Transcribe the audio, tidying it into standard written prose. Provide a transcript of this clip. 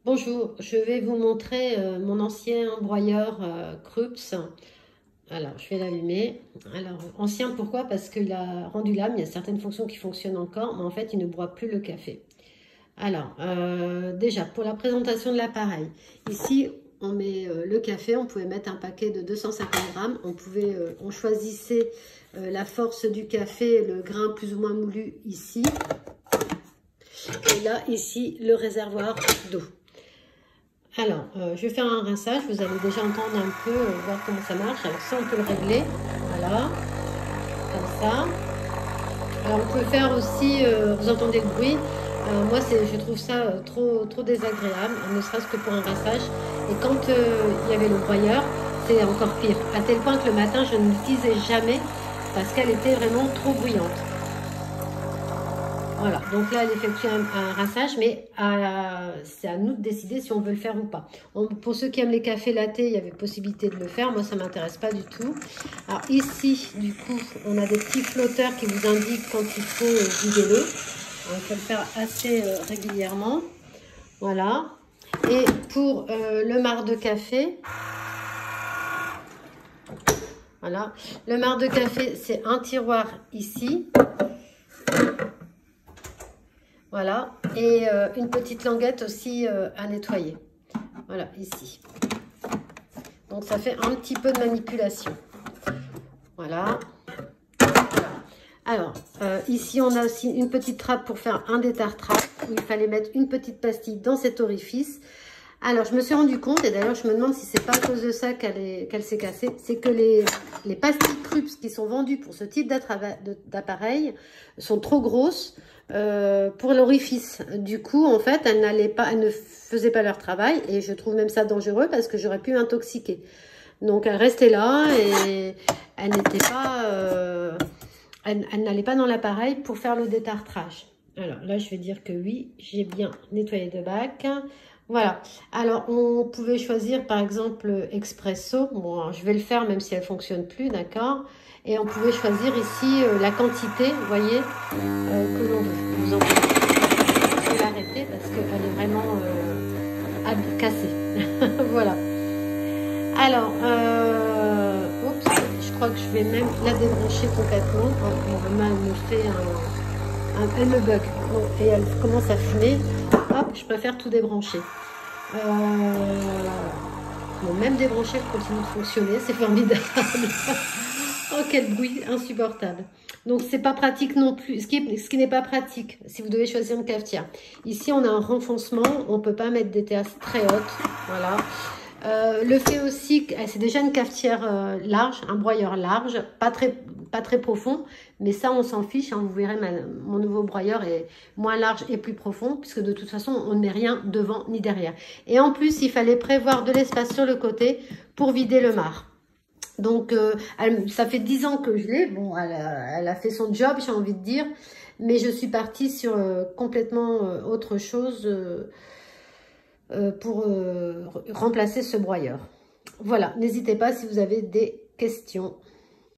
Bonjour, je vais vous montrer mon ancien broyeur Krups. Alors, je vais l'allumer. Alors, ancien pourquoi? Parce qu'il a rendu l'âme, il y a certaines fonctions qui fonctionnent encore, mais en fait, il ne broie plus le café. Alors, déjà, pour la présentation de l'appareil, ici, on met le café, on pouvait mettre un paquet de 250 grammes, on choisissait la force du café, le grain plus ou moins moulu ici, et là, ici, le réservoir d'eau. Alors, je vais faire un rinçage. Vous allez déjà entendre un peu, voir comment ça marche. Alors, ça, on peut le régler. Voilà, comme ça. Alors, on peut faire aussi, vous entendez le bruit. Moi, je trouve ça trop désagréable, ne serait-ce que pour un rinçage. Et quand il y avait le broyeur, c'est encore pire. À tel point que le matin, je ne l'utilisais jamais parce qu'elle était vraiment trop bruyante. Voilà, donc là, elle effectue un rinçage, mais c'est à nous de décider si on veut le faire ou pas. Pour ceux qui aiment les cafés lattés, il y avait possibilité de le faire. Moi, ça ne m'intéresse pas du tout. Alors ici, du coup, on a des petits flotteurs qui vous indiquent quand il faut vider l'eau. Il faut le faire assez régulièrement. Voilà. Et pour le marc de café, voilà. Le marc de café, c'est un tiroir ici. Voilà, et une petite languette aussi à nettoyer. Voilà, ici. Donc, ça fait un petit peu de manipulation. Voilà. Alors, ici, on a aussi une petite trappe pour faire un détartrage. Il fallait mettre une petite pastille dans cet orifice. Alors, je me suis rendu compte, et d'ailleurs, je me demande si c'est pas à cause de ça qu'elle s'est cassée, c'est que les pastilles Krups qui sont vendues pour ce type d'appareil sont trop grosses pour l'orifice. Du coup, en fait, elles ne faisaient pas leur travail, et je trouve même ça dangereux parce que j'aurais pu m'intoxiquer. Donc, elles restaient là et elles n'étaient pas, elles n'allaient pas dans l'appareil pour faire le détartrage. Alors là, je vais dire que oui, j'ai bien nettoyé de bac. Voilà, alors on pouvait choisir par exemple Expresso, bon je vais le faire même si elle ne fonctionne plus, d'accord. Et on pouvait choisir ici la quantité, vous voyez, que l'on veut. Vous entendez. Je vais l'arrêter parce qu'elle est vraiment cassée. Voilà. Alors, oups, je crois que je vais même la débrancher complètement. Mon main me fait elle me bug. Bon, et elle commence à fumer. Hop, je préfère tout débrancher. Bon, même débranché, elle continue de fonctionner. C'est formidable. Oh, quel bruit insupportable. Donc, c'est pas pratique non plus. Ce qui n'est pas pratique, si vous devez choisir une cafetière. Ici, on a un renfoncement. On peut pas mettre des tasses très hautes. Voilà. Le fait aussi que c'est déjà une cafetière large, un broyeur large, pas très profond, mais ça on s'en fiche, hein, vous verrez mon nouveau broyeur est moins large et plus profond, puisque de toute façon on ne met rien devant ni derrière. Et en plus il fallait prévoir de l'espace sur le côté pour vider le marc. Donc ça fait 10 ans que je l'ai, bon elle a fait son job j'ai envie de dire, mais je suis partie sur complètement autre chose pour remplacer ce broyeur. Voilà, n'hésitez pas si vous avez des questions.